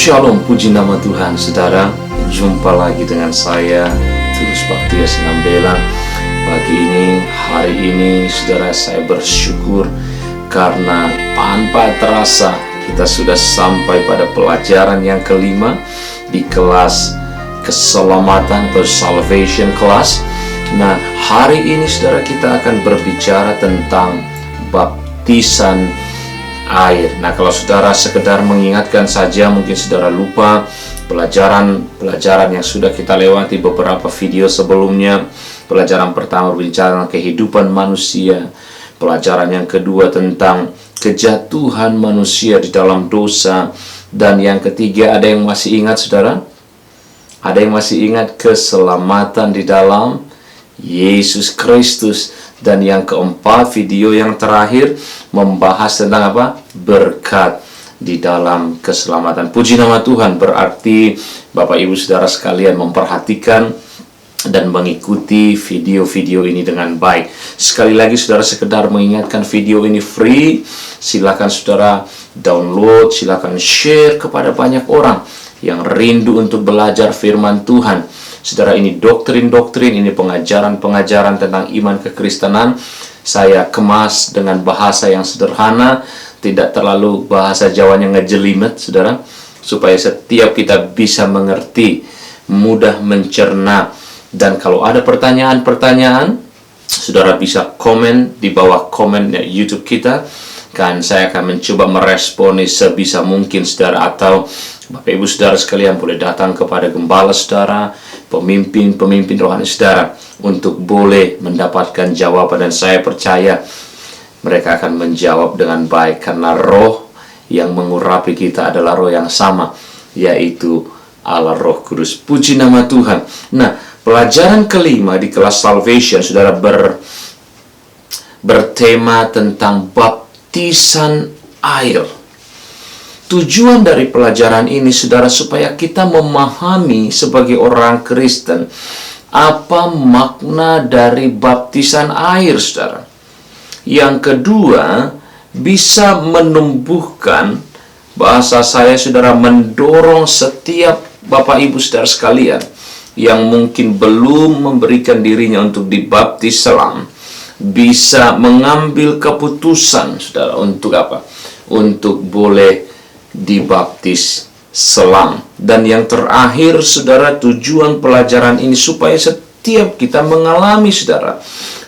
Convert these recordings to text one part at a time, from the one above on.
Shalom, puji nama Tuhan, saudara. Jumpa lagi dengan saya, Tulus Baktia Sinambela. Pagi ini, hari ini, saudara, saya bersyukur karena tanpa terasa kita sudah sampai pada pelajaran yang kelima di kelas keselamatan atau salvation class. Nah, hari ini, saudara, kita akan berbicara tentang baptisan air. Nah, kalau saudara sekedar mengingatkan saja, mungkin saudara lupa pelajaran yang sudah kita lewati beberapa video sebelumnya. Pelajaran pertama berbicara tentang kehidupan manusia. Pelajaran yang kedua tentang kejatuhan manusia di dalam dosa. Dan yang ketiga, ada yang masih ingat, saudara? Ada yang masih ingat keselamatan di dalam Yesus Kristus. Dan yang keempat, video yang terakhir membahas tentang apa? Berkat di dalam keselamatan. Puji nama Tuhan, berarti Bapak Ibu Saudara sekalian memperhatikan dan mengikuti video-video ini dengan baik. Sekali lagi, saudara, sekedar mengingatkan, video ini free. Silakan saudara download, silakan share kepada banyak orang yang rindu untuk belajar firman Tuhan. Saudara, ini doktrin-doktrin, ini pengajaran-pengajaran tentang iman kekristenan. Saya kemas dengan bahasa yang sederhana, tidak terlalu bahasa Jawanya ngejelimet, saudara, supaya setiap kita bisa mengerti, mudah mencerna. Dan kalau ada pertanyaan-pertanyaan, saudara bisa komen di bawah komen YouTube kita. Kan saya akan mencoba meresponi sebisa mungkin, saudara. Atau Bapak Ibu Saudara sekalian boleh datang kepada gembala saudara, pemimpin rohani saudara, untuk boleh mendapatkan jawaban. Dan saya percaya mereka akan menjawab dengan baik, karena roh yang mengurapi kita adalah roh yang sama, yaitu Allah Roh Kudus. Puji nama Tuhan. Nah, pelajaran kelima di kelas salvation, saudara, bertema tentang baptisan air. Tujuan dari pelajaran ini, saudara, supaya kita memahami sebagai orang Kristen apa makna dari baptisan air, saudara. Yang kedua, bisa menumbuhkan, bahasa saya, saudara, mendorong setiap Bapak Ibu Saudara sekalian yang mungkin belum memberikan dirinya untuk dibaptis selam, bisa mengambil keputusan, saudara, untuk apa? Untuk boleh dibaptis selam. Dan yang terakhir, saudara, tujuan pelajaran ini supaya setiap kita mengalami, saudara,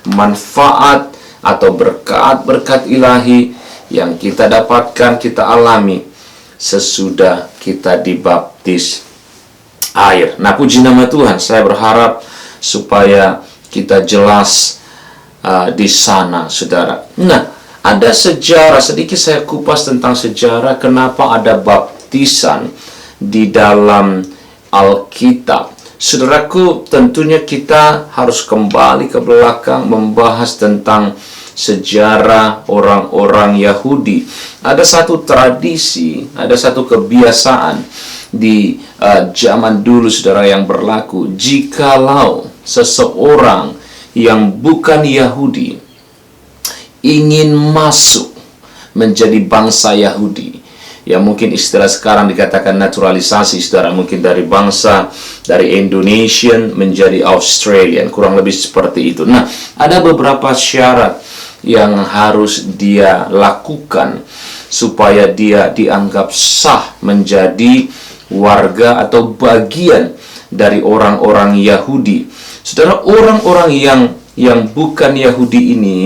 manfaat atau berkat-berkat ilahi yang kita dapatkan, kita alami sesudah kita dibaptis air. Nah, puji nama Tuhan, saya berharap supaya kita jelas di sana, saudara. Nah, ada sejarah, sedikit saya kupas tentang sejarah kenapa ada baptisan di dalam Alkitab. Saudaraku, tentunya kita harus kembali ke belakang membahas tentang sejarah orang-orang Yahudi. Ada satu tradisi, ada satu kebiasaan di zaman dulu, saudara, yang berlaku. Jikalau seseorang yang bukan Yahudi ingin masuk menjadi bangsa Yahudi, ya mungkin istilah sekarang dikatakan naturalisasi, saudara, mungkin dari bangsa, dari Indonesian menjadi Australian, kurang lebih seperti itu. Nah, ada beberapa syarat yang harus dia lakukan supaya dia dianggap sah menjadi warga atau bagian dari orang-orang Yahudi. Saudara, orang-orang yang bukan Yahudi ini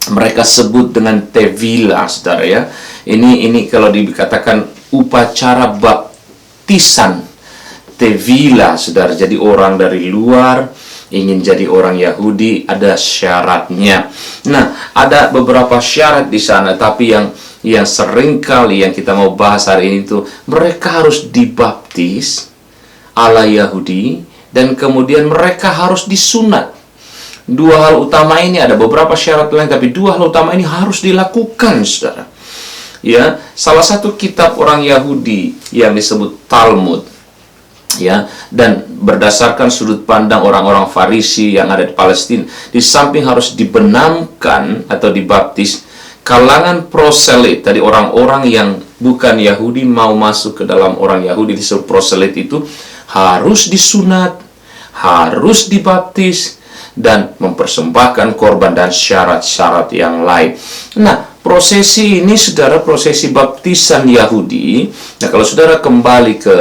mereka sebut dengan tevila, saudara, ya. Ini kalau dikatakan upacara baptisan tevila, saudara. Jadi orang dari luar ingin jadi orang Yahudi, ada syaratnya. Nah, ada beberapa syarat di sana, tapi yang sering kali yang kita mau bahas hari ini itu, mereka harus dibaptis ala Yahudi dan kemudian mereka harus disunat. Dua hal utama ini, ada beberapa syarat lain, tapi dua hal utama ini harus dilakukan, saudara. Ya, salah satu kitab orang Yahudi yang disebut Talmud, ya, dan berdasarkan sudut pandang orang-orang Farisi yang ada di Palestina, di samping harus dibenamkan atau dibaptis, kalangan proselit, tadi orang-orang yang bukan Yahudi mau masuk ke dalam orang Yahudi, disebut proselit itu harus disunat, harus dibaptis, dan mempersembahkan korban dan syarat-syarat yang lain. Nah, prosesi ini, saudara, prosesi baptisan Yahudi. Nah, kalau saudara kembali ke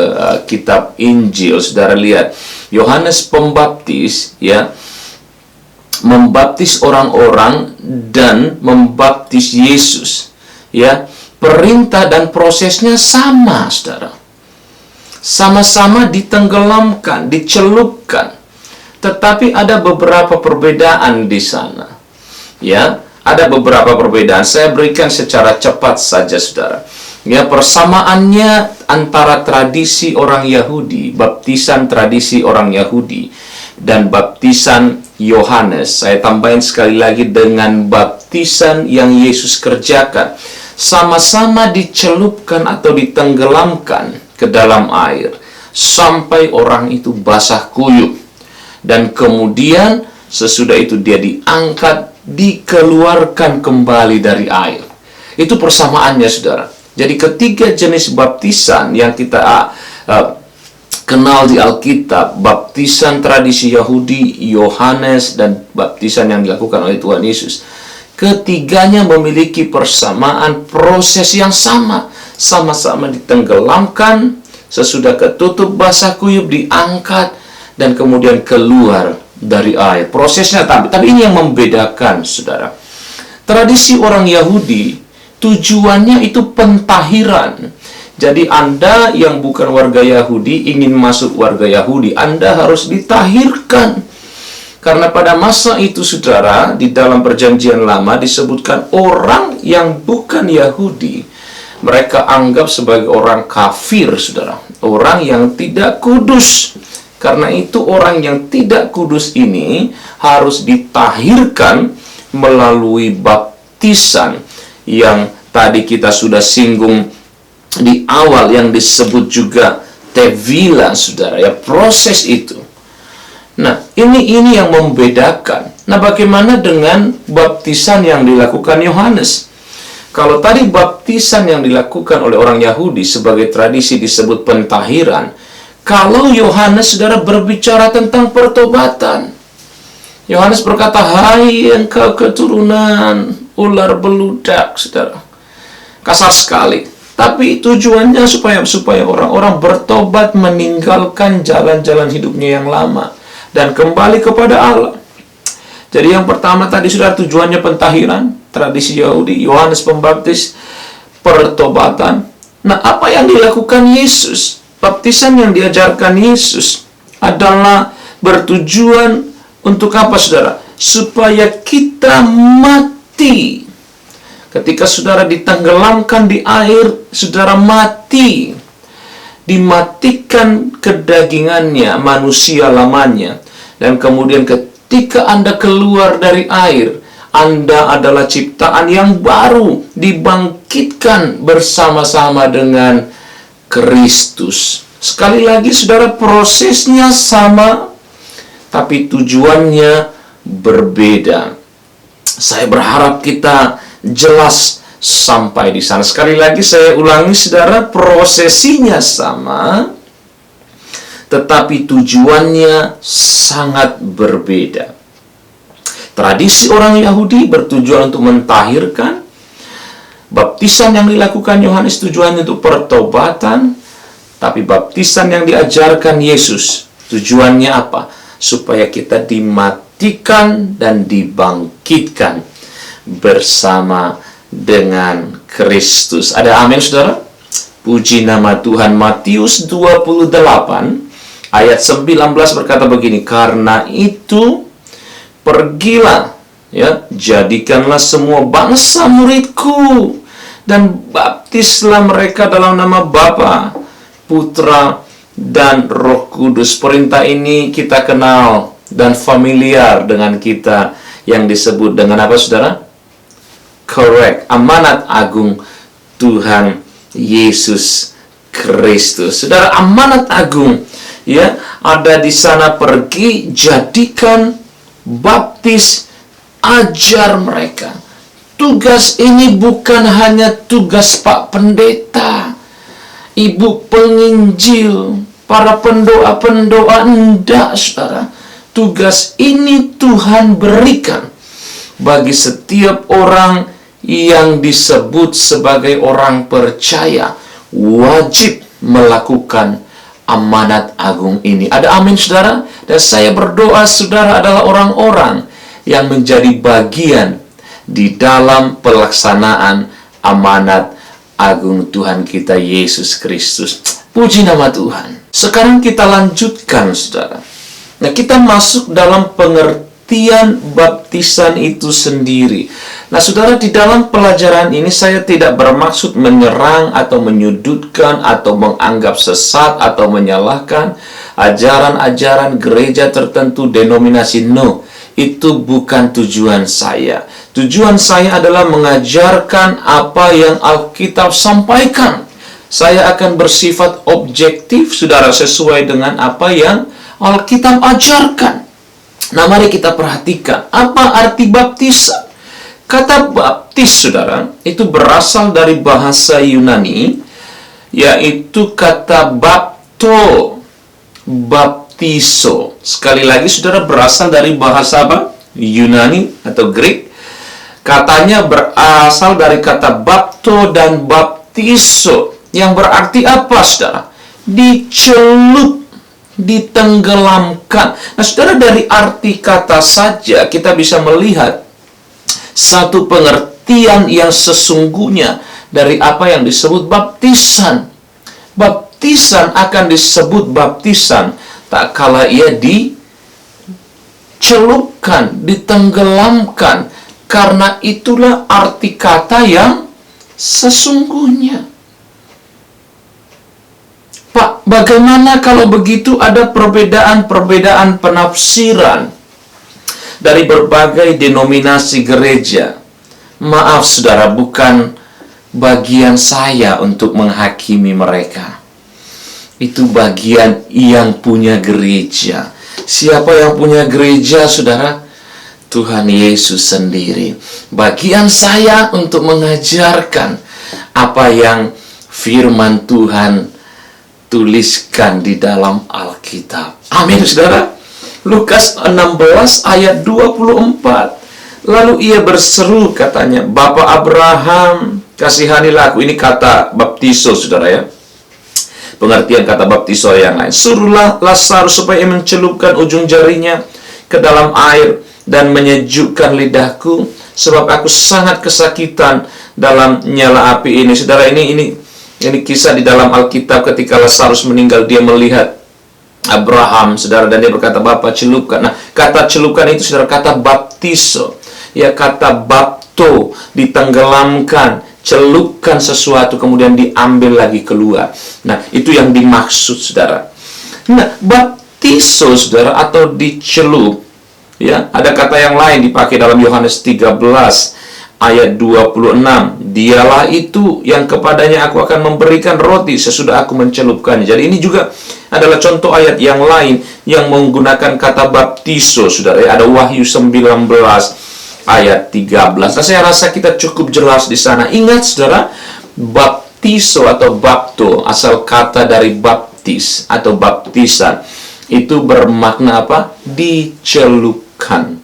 kitab Injil, saudara lihat Yohanes Pembaptis, ya, membaptis orang-orang dan membaptis Yesus, ya. Perintah dan prosesnya sama, saudara. Sama-sama ditenggelamkan, dicelupkan. Tetapi ada beberapa perbedaan di sana. Ya, ada beberapa perbedaan. Saya berikan secara cepat saja, saudara. Ya, persamaannya antara tradisi orang Yahudi, baptisan tradisi orang Yahudi, dan baptisan Yohanes. Saya tambahin sekali lagi dengan baptisan yang Yesus kerjakan. Sama-sama dicelupkan atau ditenggelamkan ke dalam air sampai orang itu basah kuyup, dan kemudian sesudah itu dia diangkat, dikeluarkan kembali dari air. Itu persamaannya, saudara. Jadi ketiga jenis baptisan yang kita kenal di Alkitab, baptisan tradisi Yahudi, Yohanes, dan baptisan yang dilakukan oleh Tuhan Yesus, ketiganya memiliki persamaan proses yang sama. Sama-sama ditenggelamkan, sesudah ketutup basah kuyup diangkat, dan kemudian keluar dari air. Prosesnya tapi ini yang membedakan, saudara. Tradisi orang Yahudi, tujuannya itu pentahiran. Jadi Anda yang bukan warga Yahudi ingin masuk warga Yahudi, Anda harus ditahirkan. Karena pada masa itu, saudara, di dalam perjanjian lama disebutkan orang yang bukan Yahudi, mereka anggap sebagai orang kafir, saudara. Orang yang tidak kudus. Karena itu orang yang tidak kudus ini harus ditahirkan melalui baptisan yang tadi kita sudah singgung di awal, yang disebut juga tevila, saudara, ya, proses itu. Nah, ini yang membedakan. Nah, bagaimana dengan baptisan yang dilakukan Yohanes? Kalau tadi baptisan yang dilakukan oleh orang Yahudi sebagai tradisi disebut pentahiran, kalau Yohanes, saudara, berbicara tentang pertobatan. Yohanes berkata, "Hai engkau keturunan ular beludak," saudara. Kasar sekali. Tapi tujuannya supaya orang-orang bertobat, meninggalkan jalan-jalan hidupnya yang lama dan kembali kepada Allah. Jadi yang pertama tadi, saudara, tujuannya pentahiran, tradisi Yahudi, Yohanes Pembaptis, pertobatan. Nah, apa yang dilakukan Yesus? Baptisan yang diajarkan Yesus adalah bertujuan untuk apa, saudara? Supaya kita mati. Ketika saudara ditenggelamkan di air, saudara mati. Dimatikan kedagingannya, manusia lamanya. Dan kemudian ketika Anda keluar dari air, Anda adalah ciptaan yang baru, dibangkitkan bersama-sama dengan Kristus. Sekali lagi, saudara, prosesnya sama, tapi tujuannya berbeda. Saya berharap kita jelas sampai di sana. Sekali lagi saya ulangi, saudara, prosesinya sama, tetapi tujuannya sangat berbeda. Tradisi orang Yahudi bertujuan untuk mentahirkan. Baptisan yang dilakukan Yohanes tujuannya untuk pertobatan. Tapi baptisan yang diajarkan Yesus tujuannya apa? Supaya kita dimatikan dan dibangkitkan bersama dengan Kristus. Ada amin, saudara? Puji nama Tuhan. Matius 28 ayat 19 berkata begini, "Karena itu pergilah, ya, jadikanlah semua bangsa muridku, dan baptislah mereka dalam nama Bapa, Putra, dan Roh Kudus." Perintah ini kita kenal dan familiar dengan kita, yang disebut dengan apa, saudara? Correct. Amanat agung Tuhan Yesus Kristus. Saudara, amanat agung, ya, ada di sana. Pergi, jadikan, baptis, ajar mereka. tugas ini bukan hanya tugas Pak Pendeta, Ibu penginjil, para pendoa-pendoa. Enggak, saudara. Tugas ini Tuhan berikan bagi setiap orang yang disebut sebagai orang percaya, wajib melakukan amanat agung ini. Ada amin, saudara? Dan saya berdoa saudara adalah orang-orang yang menjadi bagian di dalam pelaksanaan amanat agung Tuhan kita Yesus Kristus. Puji nama Tuhan. Sekarang kita lanjutkan, saudara. Nah, kita masuk dalam pengertian baptisan itu sendiri. Nah, saudara, di dalam pelajaran ini saya tidak bermaksud menyerang atau menyudutkan atau menganggap sesat atau menyalahkan ajaran-ajaran gereja tertentu, denominasi. No, itu bukan tujuan saya. Tujuan saya adalah mengajarkan apa yang Alkitab sampaikan. Saya akan bersifat objektif, saudara, sesuai dengan apa yang Alkitab ajarkan. Nah, mari kita perhatikan apa arti baptisan. Kata baptis, saudara, itu berasal dari bahasa Yunani, yaitu kata bapto, baptiso. Sekali lagi, saudara, berasal dari bahasa apa? Yunani atau Greek. Katanya berasal dari kata bapto dan baptiso, yang berarti apa, saudara? Dicelup, ditenggelamkan. Nah, saudara, dari arti kata saja kita bisa melihat satu pengertian yang sesungguhnya dari apa yang disebut baptisan. Baptisan akan disebut baptisan tak kala ia dicelupkan, ditenggelamkan. Karena itulah arti kata yang sesungguhnya. Pak, bagaimana kalau begitu ada perbedaan-perbedaan penafsiran dari berbagai denominasi gereja? Maaf, saudara, bukan bagian saya untuk menghakimi mereka. Itu bagian yang punya gereja. Siapa yang punya gereja, saudara? Tuhan Yesus sendiri. Bagian saya untuk mengajarkan apa yang firman Tuhan tuliskan di dalam Alkitab. Amin, saudara. Lukas 16 ayat 24. Lalu ia berseru, katanya, Bapa Abraham, kasihanilah aku. Ini kata baptiso, saudara, ya. Pengertian kata baptiso yang lain. Suruhlah Lazarus supaya mencelupkan ujung jarinya ke dalam air dan menyejukkan lidahku, sebab aku sangat kesakitan dalam nyala api ini. Saudara, ini kisah di dalam Alkitab ketika Lazarus meninggal. Dia melihat Abraham, saudara, dan dia berkata, Bapa, celupkan. Nah, kata celupkan itu, saudara, kata baptiso. Ya, kata bapto, ditenggelamkan, celupkan sesuatu, kemudian diambil lagi keluar. Nah, itu yang dimaksud, saudara. Nah, baptiso, saudara, atau dicelup, ya, ada kata yang lain dipakai dalam Yohanes 13 ayat 26. Dialah itu yang kepadanya aku akan memberikan roti sesudah aku mencelupkannya. Jadi ini juga adalah contoh ayat yang lain yang menggunakan kata baptiso, saudara. Ada Wahyu 19 ayat 13. Nah, saya rasa kita cukup jelas di sana. Ingat, saudara, baptiso atau bapto asal kata dari baptis atau baptisan. Itu bermakna apa? Dicelupkan,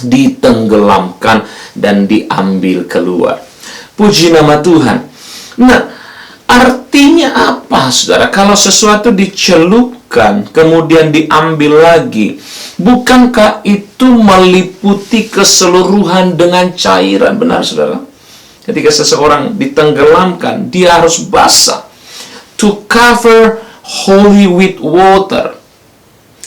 ditenggelamkan, dan diambil keluar. Puji nama Tuhan. Nah, artinya apa, saudara? Kalau sesuatu dicelupkan, kemudian diambil lagi, bukankah itu meliputi keseluruhan dengan cairan? Benar, saudara? Ketika seseorang ditenggelamkan, dia harus basah. To cover wholly with water.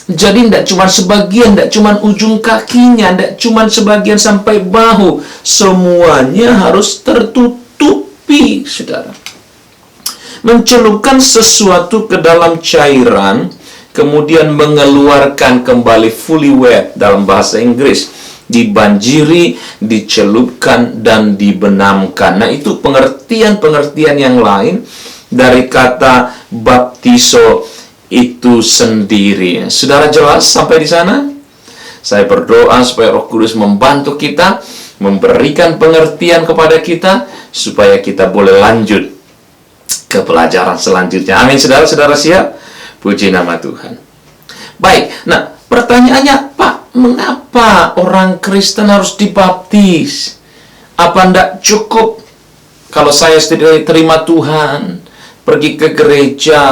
Jadi tidak cuma sebagian, tidak cuma ujung kakinya, tidak cuma sebagian sampai bahu. Semuanya harus tertutupi, saudara. Mencelupkan sesuatu ke dalam cairan, kemudian mengeluarkan kembali fully wet dalam bahasa Inggris. Dibanjiri, dicelupkan, dan dibenamkan. Nah, itu pengertian-pengertian yang lain dari kata baptiso itu sendiri. Saudara, jelas sampai di sana? Saya berdoa supaya Roh Kudus membantu kita, memberikan pengertian kepada kita, supaya kita boleh lanjut ke pelajaran selanjutnya. Amin, saudara-saudara, siap? Puji nama Tuhan. Baik, nah pertanyaannya, Pak, mengapa orang Kristen harus dibaptis? Apa ndak cukup kalau saya sendiri terima Tuhan, pergi ke gereja,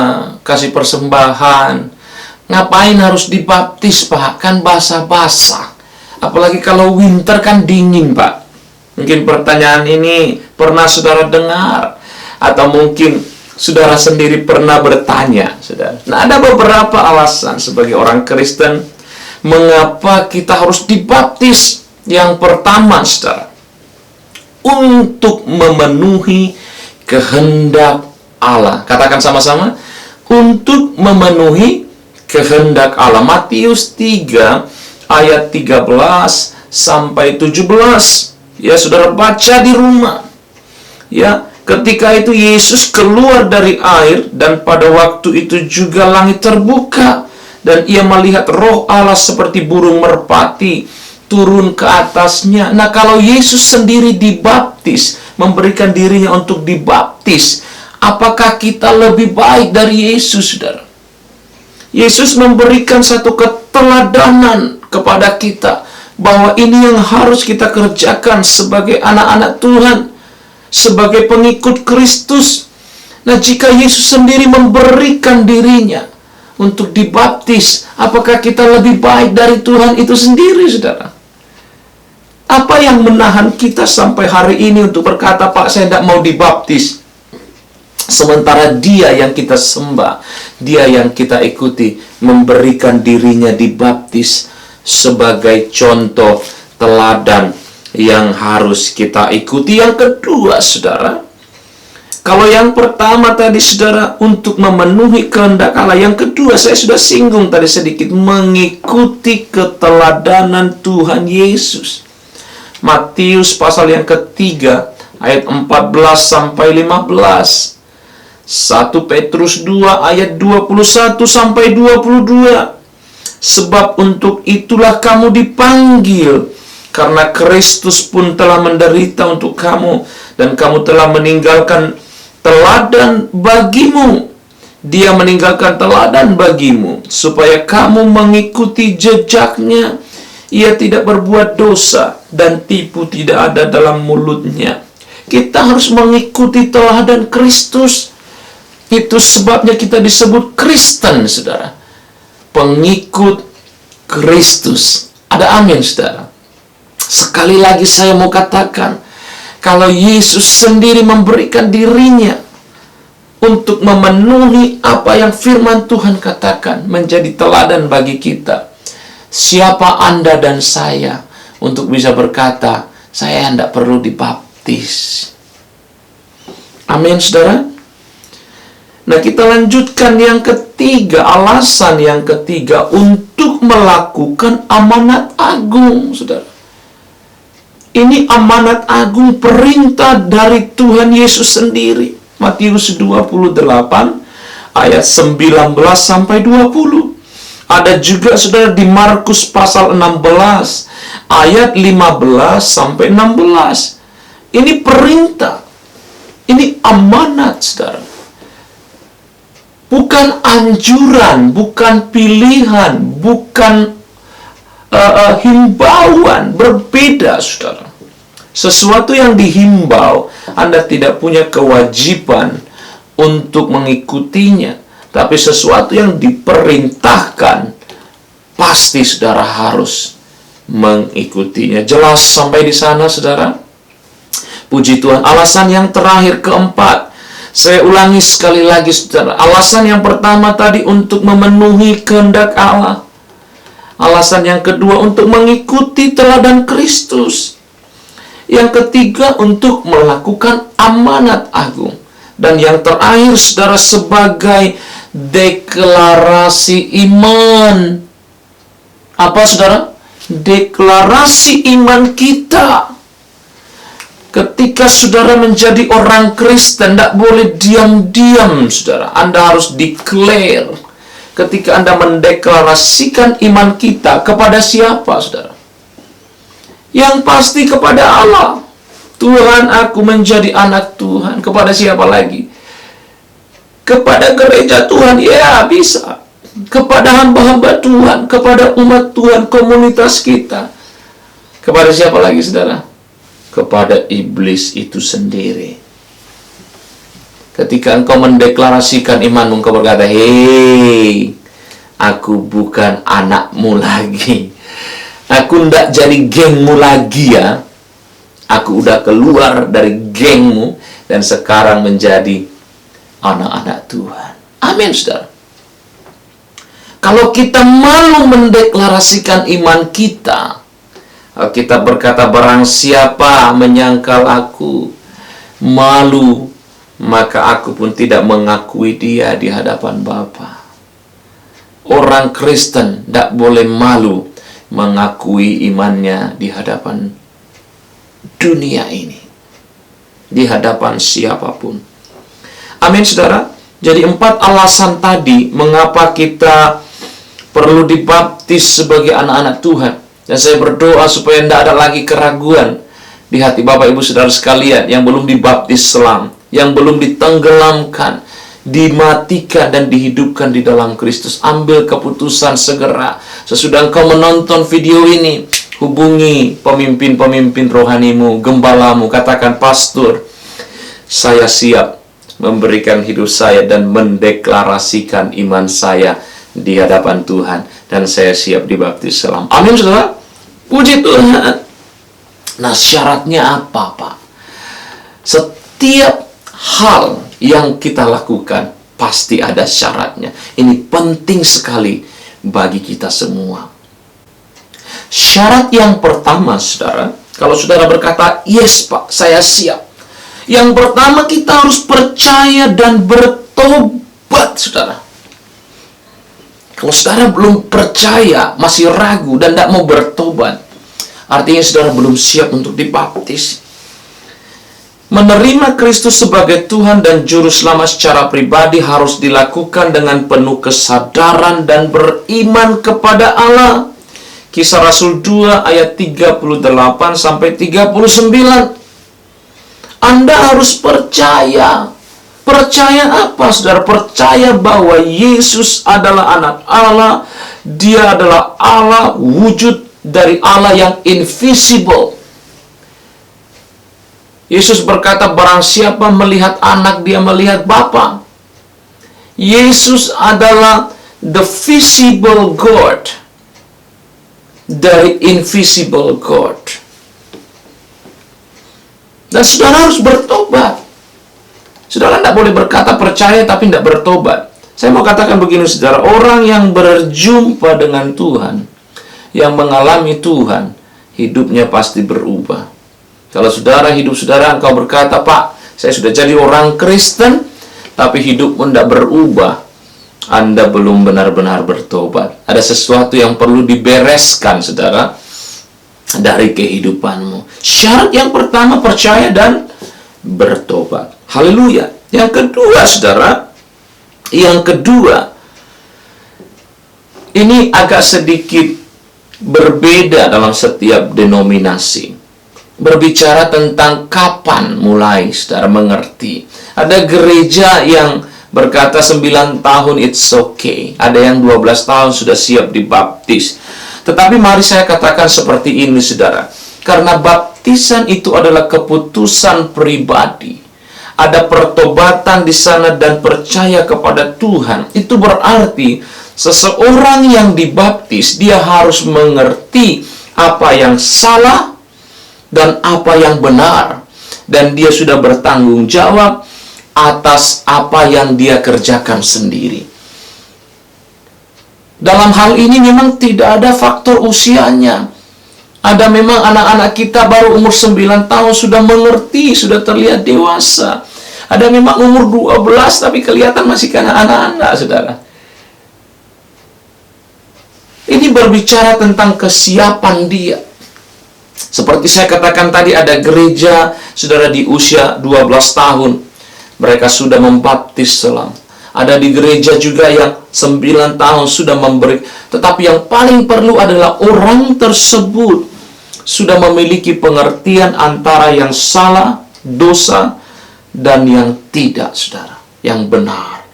kasih persembahan? Ngapain harus dibaptis, Pak? Kan basah-basah. Apalagi kalau winter kan dingin, Pak. Mungkin pertanyaan ini pernah saudara dengar, atau mungkin saudara sendiri pernah bertanya, saudara. Nah, ada beberapa alasan sebagai orang Kristen mengapa kita harus dibaptis. Yang pertama, saudara, untuk memenuhi kehendak Allah. Katakan sama-sama, untuk memenuhi kehendak Allah. Matius 3 ayat 13 sampai 17. Ya, saudara baca di rumah. Ya, ketika itu Yesus keluar dari air, dan pada waktu itu juga langit terbuka, dan ia melihat Roh Allah seperti burung merpati turun ke atasnya. Nah, kalau Yesus sendiri dibaptis, memberikan dirinya untuk dibaptis, apakah kita lebih baik dari Yesus, saudara? Yesus memberikan satu keteladanan kepada kita, bahwa ini yang harus kita kerjakan sebagai anak-anak Tuhan, sebagai pengikut Kristus. Nah, jika Yesus sendiri memberikan dirinya untuk dibaptis, apakah kita lebih baik dari Tuhan itu sendiri, saudara? Apa yang menahan kita sampai hari ini untuk berkata, Pak, saya tidak mau dibaptis? Sementara Dia yang kita sembah, Dia yang kita ikuti, memberikan dirinya dibaptis sebagai contoh teladan yang harus kita ikuti. Yang kedua, saudara, kalau yang pertama tadi, saudara, untuk memenuhi kehendak Allah. Yang kedua, saya sudah singgung tadi sedikit, mengikuti keteladanan Tuhan Yesus. Matius pasal yang ketiga, ayat 14 sampai 15. 1 Petrus 2 ayat 21 sampai 22. Sebab untuk itulah kamu dipanggil, karena Kristus pun telah menderita untuk kamu, dan kamu telah meninggalkan teladan bagimu. Dia meninggalkan teladan bagimu, supaya kamu mengikuti jejaknya. Ia tidak berbuat dosa, dan tipu tidak ada dalam mulutnya. Kita harus mengikuti teladan Kristus. Itu sebabnya kita disebut Kristen, saudara. Pengikut Kristus. Ada amin, saudara? Sekali lagi saya mau katakan, kalau Yesus sendiri memberikan dirinya untuk memenuhi apa yang firman Tuhan katakan, menjadi teladan bagi kita, siapa Anda dan saya untuk bisa berkata, saya tidak perlu dibaptis? Amin, saudara? Nah, kita lanjutkan yang ketiga, alasan yang ketiga, untuk melakukan amanat agung, saudara. Ini amanat agung, perintah dari Tuhan Yesus sendiri. Matius 28 ayat 19 sampai 20. Ada juga, saudara, di Markus pasal 16 ayat 15 sampai 16. Ini perintah. Ini amanat, saudara. Bukan anjuran, bukan pilihan, bukan himbauan. Berbeda, saudara. Sesuatu yang dihimbau, Anda tidak punya kewajiban untuk mengikutinya. Tapi sesuatu yang diperintahkan, pasti saudara harus mengikutinya. Jelas sampai di sana, saudara? Puji Tuhan. Alasan yang terakhir, keempat. Saya ulangi sekali lagi, saudara. Alasan yang pertama tadi untuk memenuhi kehendak Allah. Alasan yang kedua untuk mengikuti teladan Kristus. Yang ketiga untuk melakukan amanat agung. Dan yang terakhir, saudara, sebagai deklarasi iman. Apa, saudara? Deklarasi iman kita. Ketika saudara menjadi orang Kristen, tidak boleh diam-diam, saudara. Anda harus declare ketika Anda mendeklarasikan iman kita kepada siapa, saudara? Yang pasti kepada Allah. Tuhan, aku menjadi anak Tuhan. Kepada siapa lagi? Kepada gereja Tuhan, ya bisa. Kepada hamba-hamba Tuhan, kepada umat Tuhan, komunitas kita. Kepada siapa lagi, saudara? Kepada iblis itu sendiri. Ketika engkau mendeklarasikan imanmu, engkau berkata, hei, aku bukan anakmu lagi. Aku ndak jadi gengmu lagi ya. Aku udah keluar dari gengmu dan sekarang menjadi anak-anak Tuhan. Amin, saudara. Kalau kita malu mendeklarasikan iman kita, kita berkata, barang siapa menyangkal aku malu, maka aku pun tidak mengakui dia di hadapan Bapa. Orang Kristen tidak boleh malu mengakui imannya di hadapan dunia ini, di hadapan siapapun. Amin, saudara. Jadi 4 alasan tadi mengapa kita perlu dibaptis sebagai anak-anak Tuhan. Dan saya berdoa supaya tidak ada lagi keraguan di hati Bapak Ibu Saudara sekalian yang belum dibaptis selam, yang belum ditenggelamkan, dimatikan dan dihidupkan di dalam Kristus. Ambil keputusan segera. Sesudah engkau menonton video ini, hubungi pemimpin-pemimpin rohanimu, gembalamu, katakan, pastor, saya siap memberikan hidup saya dan mendeklarasikan iman saya di hadapan Tuhan, dan saya siap dibaptis selam. Amin, saudara. Puji Tuhan. Nah, syaratnya apa, Pak? Setiap hal yang kita lakukan pasti ada syaratnya. Ini penting sekali bagi kita semua. Syarat yang pertama, saudara, kalau saudara berkata, yes Pak, saya siap. Yang pertama, kita harus percaya dan bertobat, saudara. Kalau saudara belum percaya, masih ragu dan tidak mau bertobat, artinya saudara belum siap untuk dibaptis. Menerima Kristus sebagai Tuhan dan Juru Selamat secara pribadi harus dilakukan dengan penuh kesadaran dan beriman kepada Allah. Kisah Rasul 2 ayat 38 sampai 39. Anda harus percaya. Percaya apa, saudara? Percaya bahwa Yesus adalah anak Allah. Dia adalah Allah, wujud dari Allah yang invisible. Yesus berkata, barang siapa melihat anak, dia melihat Bapa. Yesus adalah the visible God dari invisible God. Dan saudara harus bertobat. Saudara tidak boleh berkata percaya tapi tidak bertobat. Saya mau katakan begini, saudara. Orang yang berjumpa dengan Tuhan, yang mengalami Tuhan, hidupnya pasti berubah. Kalau saudara, hidup saudara, engkau berkata, Pak, saya sudah jadi orang Kristen, tapi hidup pun tidak berubah, Anda belum benar-benar bertobat. Ada sesuatu yang perlu dibereskan, saudara, dari kehidupanmu. Syarat yang pertama, percaya dan bertobat. Haleluya. Yang kedua, saudara, ini agak sedikit berbeda dalam setiap denominasi. Berbicara tentang kapan mulai, saudara mengerti. Ada gereja yang berkata 9 tahun it's okay. Ada yang 12 tahun sudah siap dibaptis. Tetapi mari saya katakan seperti ini, saudara. Karena baptisan itu adalah keputusan pribadi. Ada pertobatan di sana dan percaya kepada Tuhan. Itu berarti seseorang yang dibaptis, dia harus mengerti apa yang salah dan apa yang benar. Dan dia sudah bertanggung jawab atas apa yang dia kerjakan sendiri. Dalam hal ini memang tidak ada faktor usianya. Ada memang anak-anak kita baru umur 9 tahun sudah mengerti, sudah terlihat dewasa. Ada memang umur 12 tapi kelihatan masih anak-anak, saudara. Ini berbicara tentang kesiapan dia. Seperti saya katakan tadi, ada gereja, saudara, di usia 12 tahun. Mereka sudah membaptis selam. Ada di gereja juga yang 9 tahun sudah memberi. Tetapi yang paling perlu adalah orang tersebut sudah memiliki pengertian antara yang salah, dosa, dan yang tidak, saudara. Yang benar.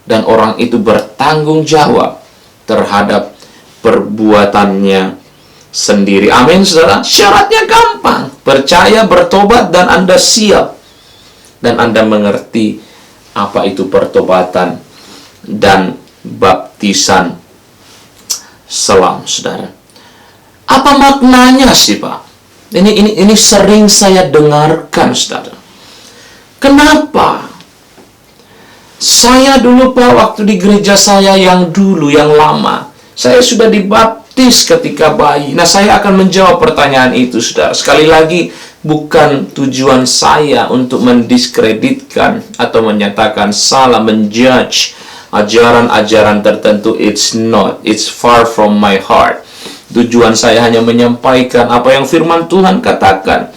Dan orang itu bertanggung jawab terhadap perbuatannya sendiri. Amin, saudara. Syaratnya gampang. Percaya, bertobat, dan Anda siap. Dan Anda mengerti apa itu pertobatan dan baptisan selam, saudara. Apa maknanya sih, Pak? Ini sering saya dengarkan, saudara. Kenapa? Saya dulu, Pak, waktu di gereja saya yang dulu, yang lama, saya sudah dibaptis ketika bayi. Nah, saya akan menjawab pertanyaan itu, saudara. Sekali lagi, bukan tujuan saya untuk mendiskreditkan atau menyatakan salah, menjudge ajaran-ajaran tertentu. It's far from my heart. Tujuan saya hanya menyampaikan apa yang firman Tuhan katakan.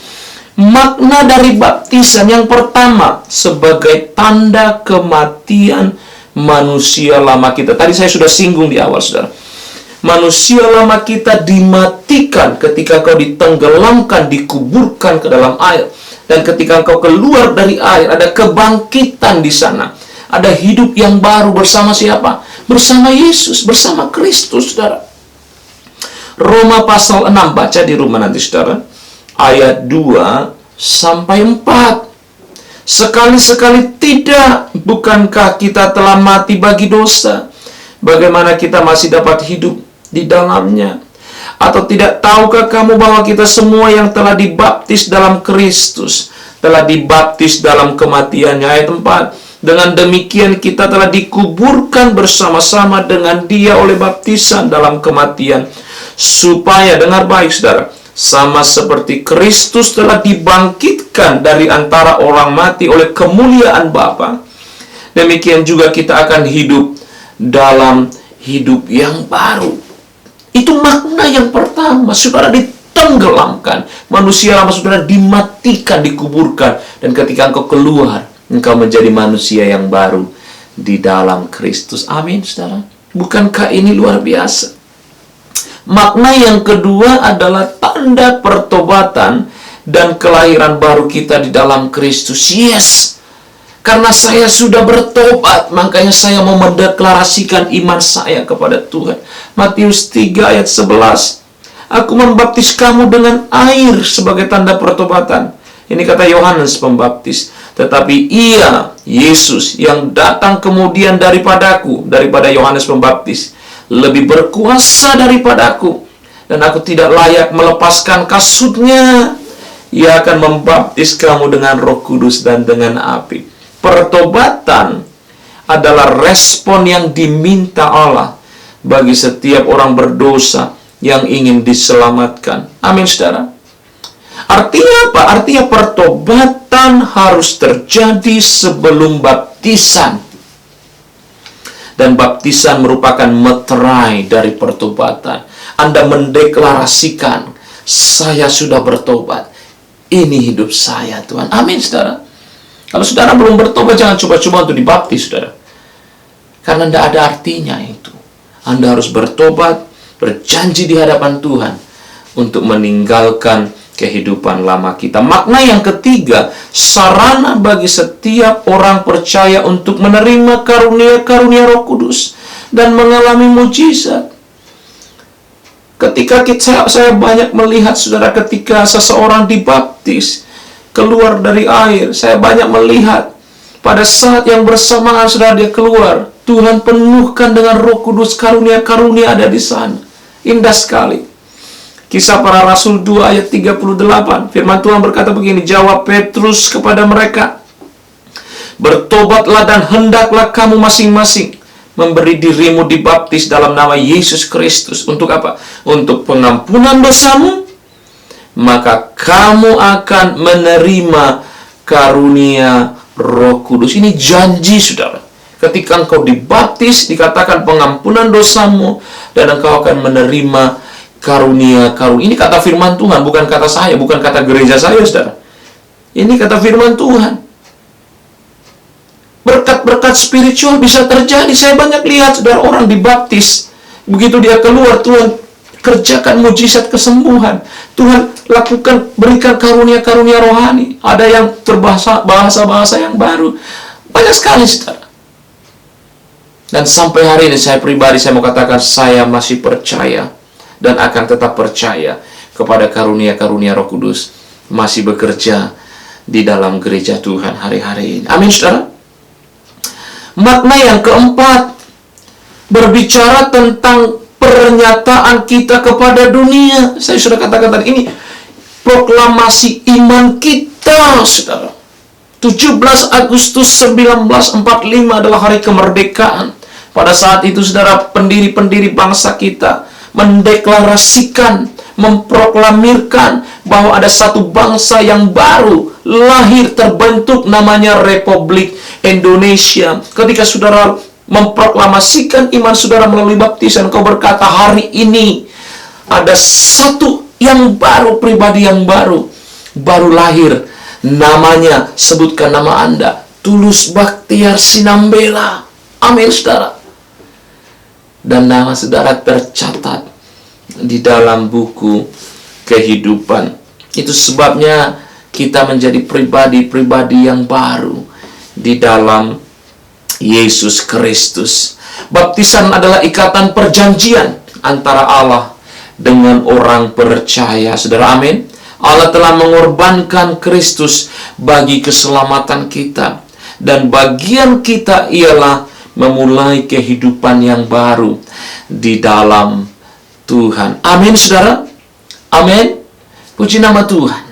Makna dari baptisan yang pertama, sebagai tanda kematian manusia lama kita. Tadi saya sudah singgung di awal, saudara. Manusia lama kita dimatikan ketika kau ditenggelamkan, dikuburkan ke dalam air. Dan ketika kau keluar dari air, ada kebangkitan di sana. Ada hidup yang baru bersama siapa? Bersama Yesus, bersama Kristus, saudara. Roma pasal 6, baca di rumah nanti, saudara. Ayat 2 sampai 4. Sekali-sekali tidak, bukankah kita telah mati bagi dosa? Bagaimana kita masih dapat hidup di dalamnya? Atau tidak tahukah kamu bahwa kita semua yang telah dibaptis dalam Kristus telah dibaptis dalam kematiannya? Ayat 4. Dengan demikian kita telah dikuburkan bersama-sama dengan Dia oleh baptisan dalam kematian, supaya, dengar baik, saudara, sama seperti Kristus telah dibangkitkan dari antara orang mati oleh kemuliaan Bapa, demikian juga kita akan hidup dalam hidup yang baru. Itu makna yang pertama. Saudara ditenggelamkan, manusia lama saudara dimatikan, dikuburkan, dan ketika engkau keluar, engkau menjadi manusia yang baru di dalam Kristus. Amin, saudara. Bukankah ini luar biasa? Makna yang kedua adalah tanda pertobatan dan kelahiran baru kita di dalam Kristus. Yes, karena saya sudah bertobat, makanya saya mau mendeklarasikan iman saya kepada Tuhan. Matius 3 ayat 11. Aku membaptis kamu dengan air sebagai tanda pertobatan. Ini kata Yohanes Pembaptis. Tetapi Ia, Yesus, yang datang kemudian daripada Yohanes Pembaptis, lebih berkuasa daripadaku, dan aku tidak layak melepaskan kasutnya. Ia akan membaptis kamu dengan Roh Kudus dan dengan api. Pertobatan adalah respon yang diminta Allah bagi setiap orang berdosa yang ingin diselamatkan. Amin, saudara. Artinya apa? Artinya pertobatan harus terjadi sebelum baptisan. Dan baptisan merupakan meterai dari pertobatan. Anda mendeklarasikan, saya sudah bertobat. Ini hidup saya, Tuhan. Amin, saudara. Kalau saudara belum bertobat, jangan coba-coba untuk dibaptis, saudara. Karena tidak ada artinya itu. Anda harus bertobat, berjanji di hadapan Tuhan untuk meninggalkan kehidupan lama kita. Makna yang ketiga, sarana bagi setiap orang percaya untuk menerima karunia-karunia Roh Kudus dan mengalami mujizat. Ketika saya banyak melihat, saudara, ketika seseorang dibaptis, keluar dari air, saya banyak melihat pada saat yang bersamaan, saudara, dia keluar, Tuhan penuhkan dengan Roh Kudus, karunia-karunia ada di sana. Indah sekali. Kisah Para Rasul 2 ayat 38. Firman Tuhan berkata begini, jawab Petrus kepada mereka, bertobatlah dan hendaklah kamu masing-masing memberi dirimu dibaptis dalam nama Yesus Kristus. Untuk apa? Untuk pengampunan dosamu, maka kamu akan menerima karunia Roh Kudus. Ini janji, saudara. Ketika engkau dibaptis, dikatakan pengampunan dosamu, dan engkau akan menerima karunia-karunia. Ini kata firman Tuhan, bukan kata saya, bukan kata gereja saya, saudara. Ini kata firman Tuhan. Berkat-berkat spiritual bisa terjadi. Saya banyak lihat saudara orang dibaptis. Begitu dia keluar, Tuhan kerjakan mujizat kesembuhan. Tuhan lakukan, berikan karunia-karunia rohani. Ada yang bahasa-bahasa yang baru. Banyak sekali, saudara. Dan sampai hari ini saya pribadi, saya mau katakan, saya masih percaya dan akan tetap percaya kepada karunia-karunia Roh Kudus masih bekerja di dalam gereja Tuhan hari-hari ini. Amin, saudara. Makna yang keempat, berbicara tentang pernyataan kita kepada dunia. Saya sudah katakan tadi, ini proklamasi iman kita, saudara. 17 Agustus 1945 adalah hari kemerdekaan. Pada saat itu, saudara, pendiri-pendiri bangsa kita mendeklarasikan, memproklamirkan bahwa ada satu bangsa yang baru lahir, terbentuk, namanya Republik Indonesia. Ketika saudara memproklamasikan iman saudara melalui baptisan, kau berkata, hari ini ada satu yang baru, pribadi yang baru lahir. Namanya, sebutkan nama Anda, Tulus Baktiar Sinambela. Amin, saudara. Dan nama saudara tercatat di dalam buku kehidupan. Itu sebabnya kita menjadi pribadi-pribadi yang baru di dalam Yesus Kristus. Baptisan adalah ikatan perjanjian antara Allah dengan orang percaya. Saudara, amin. Allah telah mengorbankan Kristus bagi keselamatan kita. Dan bagian kita ialah memulai kehidupan yang baru di dalam Tuhan. Amin, saudara. Amin. Puji nama Tuhan.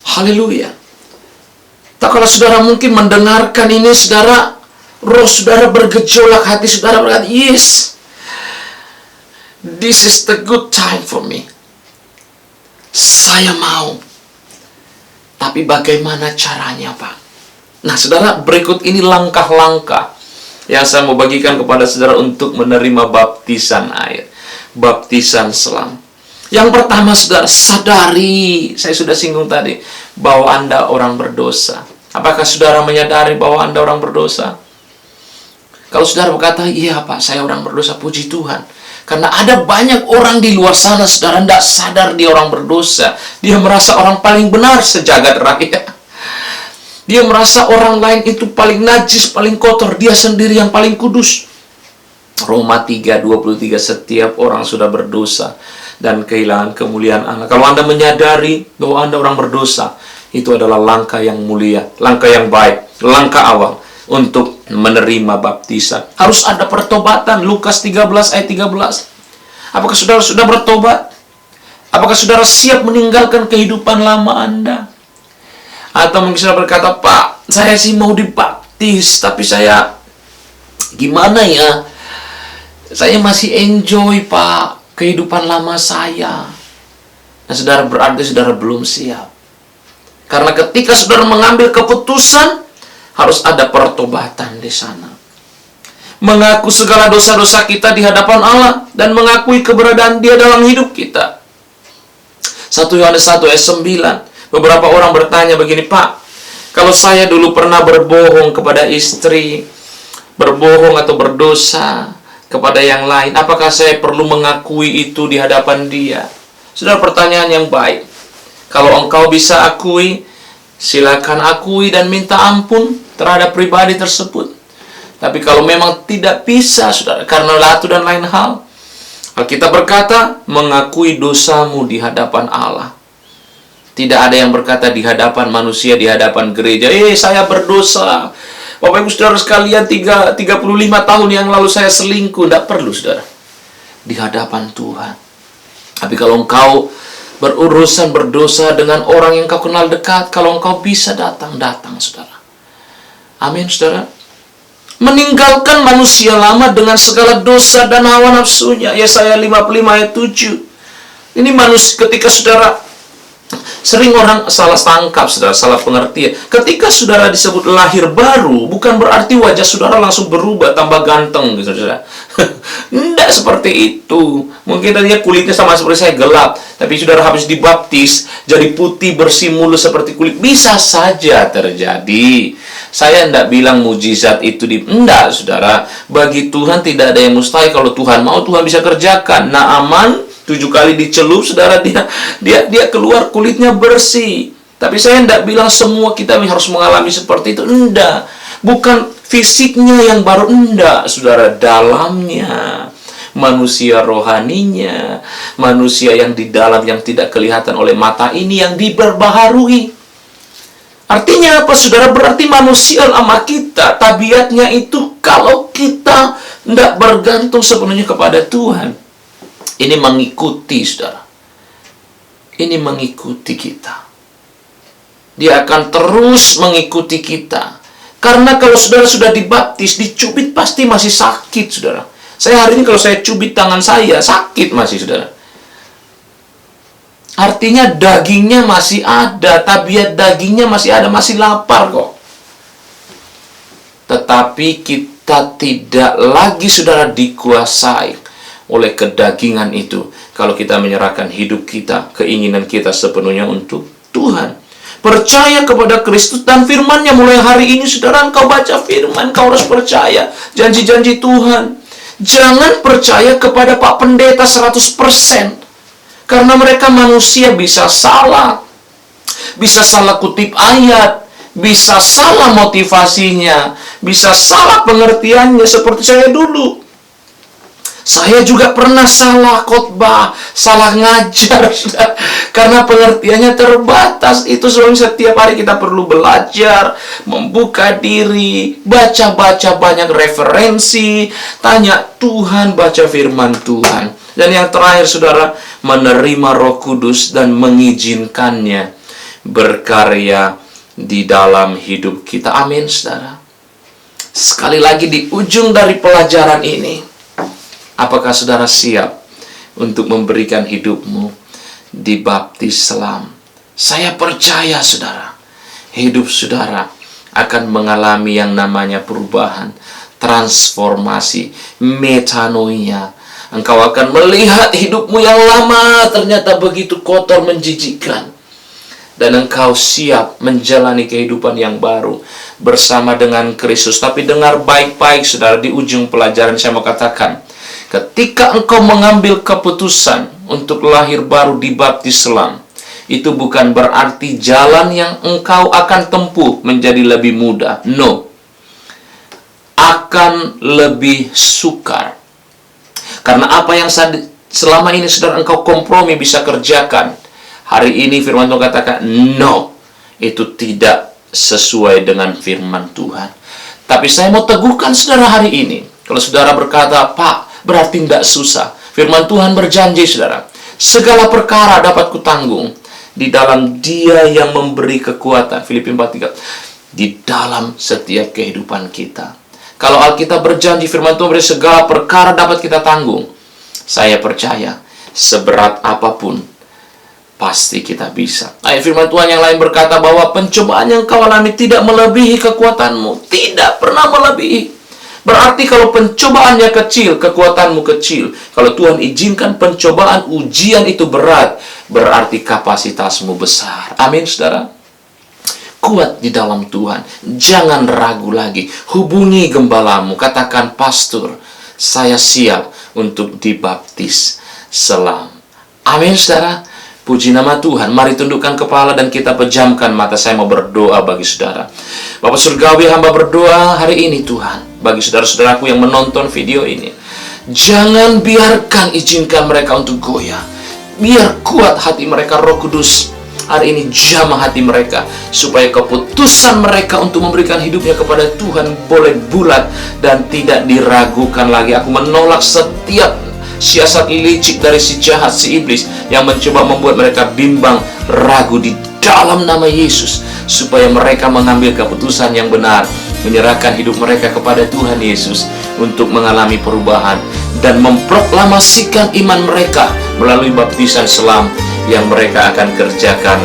Haleluya. Tak kalau saudara mungkin mendengarkan ini, saudara, roh saudara bergejolak, hati saudara berkata, yes, this is the good time for me. Saya mau. Tapi bagaimana caranya, Pak? Nah, saudara, berikut ini langkah-langkah yang saya mau bagikan kepada saudara untuk menerima baptisan air, baptisan selam. Yang pertama, saudara, sadari, saya sudah singgung tadi, bahwa Anda orang berdosa. Apakah saudara menyadari bahwa Anda orang berdosa? Kalau saudara berkata, iya Pak, saya orang berdosa, puji Tuhan. Karena ada banyak orang di luar sana, saudara, tidak sadar dia orang berdosa. Dia merasa orang paling benar sejagat raya. Dia merasa orang lain itu paling najis, paling kotor. Dia sendiri yang paling kudus. Roma 3:23, setiap orang sudah berdosa dan kehilangan kemuliaan Allah. Kalau Anda menyadari bahwa Anda orang berdosa, itu adalah langkah yang mulia, langkah yang baik, langkah awal untuk menerima baptisan. Harus ada pertobatan. Lukas 13 ayat 13. Apakah saudara sudah bertobat? Apakah saudara siap meninggalkan kehidupan lama Anda? Atau mungkin saudara berkata, Pak, saya sih mau dibaptis, tapi saya gimana ya? Saya masih enjoy, Pak, kehidupan lama saya. Nah, saudara, berarti saudara belum siap. Karena ketika saudara mengambil keputusan, harus ada pertobatan di sana. Mengaku segala dosa-dosa kita di hadapan Allah dan mengakui keberadaan Dia dalam hidup kita. 1 Yohanes 1 ayat 9. Beberapa orang bertanya begini, Pak, kalau saya dulu pernah berbohong kepada istri, berbohong atau berdosa kepada yang lain, apakah saya perlu mengakui itu di hadapan Dia? Saudara, pertanyaan yang baik. Kalau engkau bisa akui, silakan akui dan minta ampun terhadap pribadi tersebut. Tapi kalau memang tidak bisa, saudara, karena satu dan lain hal, Alkitab berkata, mengakui dosamu di hadapan Allah. Tidak ada yang berkata di hadapan manusia, di hadapan gereja, saya berdosa. Bapak Ibu saudara sekalian, 35 tahun yang lalu saya selingkuh. Tidak perlu, saudara. Di hadapan Tuhan. Tapi kalau engkau berurusan berdosa dengan orang yang kau kenal dekat, kalau engkau bisa datang, saudara. Amin, saudara. Meninggalkan manusia lama dengan segala dosa dan hawa nafsunya. Yesaya 55 ayat 7. Ini manusia, ketika saudara, sering orang salah tangkap, saudara, salah pengertian. Ketika saudara disebut lahir baru, bukan berarti wajah saudara langsung berubah, tambah ganteng, gitu, saudara. Tidak seperti itu. Mungkin tadinya kulitnya sama seperti saya, gelap. Tapi saudara habis dibaptis, jadi putih, bersih mulus seperti kulit. Bisa saja terjadi. Saya tidak bilang mujizat itu enggak, saudara. Bagi Tuhan tidak ada yang mustahil. Kalau Tuhan mau, Tuhan bisa kerjakan. Naaman 7 kali dicelup, saudara, dia keluar kulitnya bersih. Tapi saya tidak bilang semua kita harus mengalami seperti itu. Enggak. Bukan fisiknya yang baru, enggak, saudara. Dalamnya, manusia rohaninya, manusia yang di dalam yang tidak kelihatan oleh mata ini yang diperbaharui. Artinya apa, saudara? Berarti manusia lama kita, tabiatnya itu kalau kita tidak bergantung sepenuhnya kepada Tuhan, ini mengikuti, saudara. Ini mengikuti kita. Dia akan terus mengikuti kita. Karena kalau saudara sudah dibaptis, dicubit pasti masih sakit, saudara. Saya hari ini kalau saya cubit tangan saya, sakit masih, saudara. Artinya dagingnya masih ada, tabiat dagingnya masih ada, masih lapar kok. Tetapi kita tidak lagi, saudara, dikuasai oleh kedagingan itu. Kalau kita menyerahkan hidup kita, keinginan kita sepenuhnya untuk Tuhan. Percaya kepada Kristus dan firman-Nya. Mulai hari ini, saudara, engkau baca firman, engkau harus percaya janji-janji Tuhan. Jangan percaya kepada Pak Pendeta 100%. Karena mereka manusia, bisa salah kutip ayat, bisa salah motivasinya, bisa salah pengertiannya. Seperti saya dulu, saya juga pernah salah khotbah, salah ngajar, karena pengertiannya terbatas. Itu sebabnya setiap hari kita perlu belajar, membuka diri, baca-baca banyak referensi, tanya Tuhan, baca firman Tuhan. Dan yang terakhir, saudara, menerima Roh Kudus dan mengizinkannya berkarya di dalam hidup kita. Amin, saudara. Sekali lagi di ujung dari pelajaran ini, apakah saudara siap untuk memberikan hidupmu dibaptis selam? Saya percaya, saudara, hidup saudara akan mengalami yang namanya perubahan, transformasi, metanoia. Engkau akan melihat hidupmu yang lama ternyata begitu kotor, menjijikkan. Dan engkau siap menjalani kehidupan yang baru bersama dengan Kristus. Tapi dengar baik-baik, saudara, di ujung pelajaran saya mau katakan, ketika engkau mengambil keputusan untuk lahir baru dibaptis selam, itu bukan berarti jalan yang engkau akan tempuh menjadi lebih mudah. No. Akan lebih sukar. Karena apa yang selama ini, saudara, engkau kompromi bisa kerjakan, hari ini firman Tuhan katakan, no, itu tidak sesuai dengan firman Tuhan. Tapi saya mau teguhkan, saudara, hari ini. Kalau saudara berkata, Pak, berarti tidak susah. Firman Tuhan berjanji, saudara, segala perkara dapat kutanggung di dalam Dia yang memberi kekuatan. Filipi 4:3. Di dalam setiap kehidupan kita. Kalau Alkitab berjanji, firman Tuhan beri segala perkara dapat kita tanggung. Saya percaya, seberat apapun, pasti kita bisa. Ayat firman Tuhan yang lain berkata bahwa pencobaan yang kau alami tidak melebihi kekuatanmu. Tidak pernah melebihi. Berarti kalau pencobaannya kecil, kekuatanmu kecil. Kalau Tuhan izinkan pencobaan, ujian itu berat, berarti kapasitasmu besar. Amin, saudara. Kuat di dalam Tuhan. Jangan ragu lagi. Hubungi gembalamu. Katakan, pastor, saya siap untuk dibaptis selam. Amin, saudara. Puji nama Tuhan. Mari tundukkan kepala dan kita pejamkan mata. Saya mau berdoa bagi saudara. Bapak Surgawi, hamba berdoa hari ini, Tuhan, bagi saudara-saudaraku yang menonton video ini. Jangan biarkan, izinkan mereka untuk goyah. Biar kuat hati mereka, Roh Kudus hari ini jamah hati mereka, supaya keputusan mereka untuk memberikan hidupnya kepada Tuhan boleh bulat dan tidak diragukan lagi. Aku menolak setiap siasat licik dari si jahat, si iblis, yang mencoba membuat mereka bimbang, ragu di dalam nama Yesus, supaya mereka mengambil keputusan yang benar, menyerahkan hidup mereka kepada Tuhan Yesus untuk mengalami perubahan dan memproklamasikan iman mereka melalui baptisan selam yang mereka akan kerjakan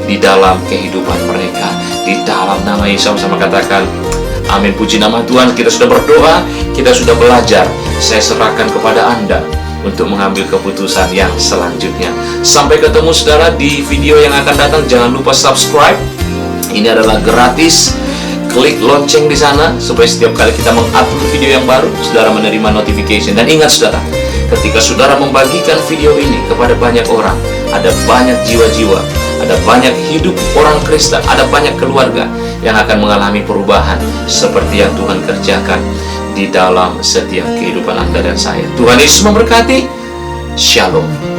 di dalam kehidupan mereka. Di dalam nama Yesus sama katakan, amin. Puji nama Tuhan. Kita sudah berdoa, kita sudah belajar. Saya serahkan kepada Anda untuk mengambil keputusan yang selanjutnya. Sampai ketemu, saudara, di video yang akan datang. Jangan lupa subscribe. Ini adalah gratis. klik lonceng di sana supaya setiap kali kita mengupload video yang baru, saudara menerima notification. Dan ingat saudara, ketika saudara membagikan video ini kepada banyak orang, ada banyak jiwa-jiwa, ada banyak hidup orang Kristen, ada banyak keluarga yang akan mengalami perubahan seperti yang Tuhan kerjakan di dalam setiap kehidupan Anda dan saya. Tuhan Yesus memberkati. Shalom.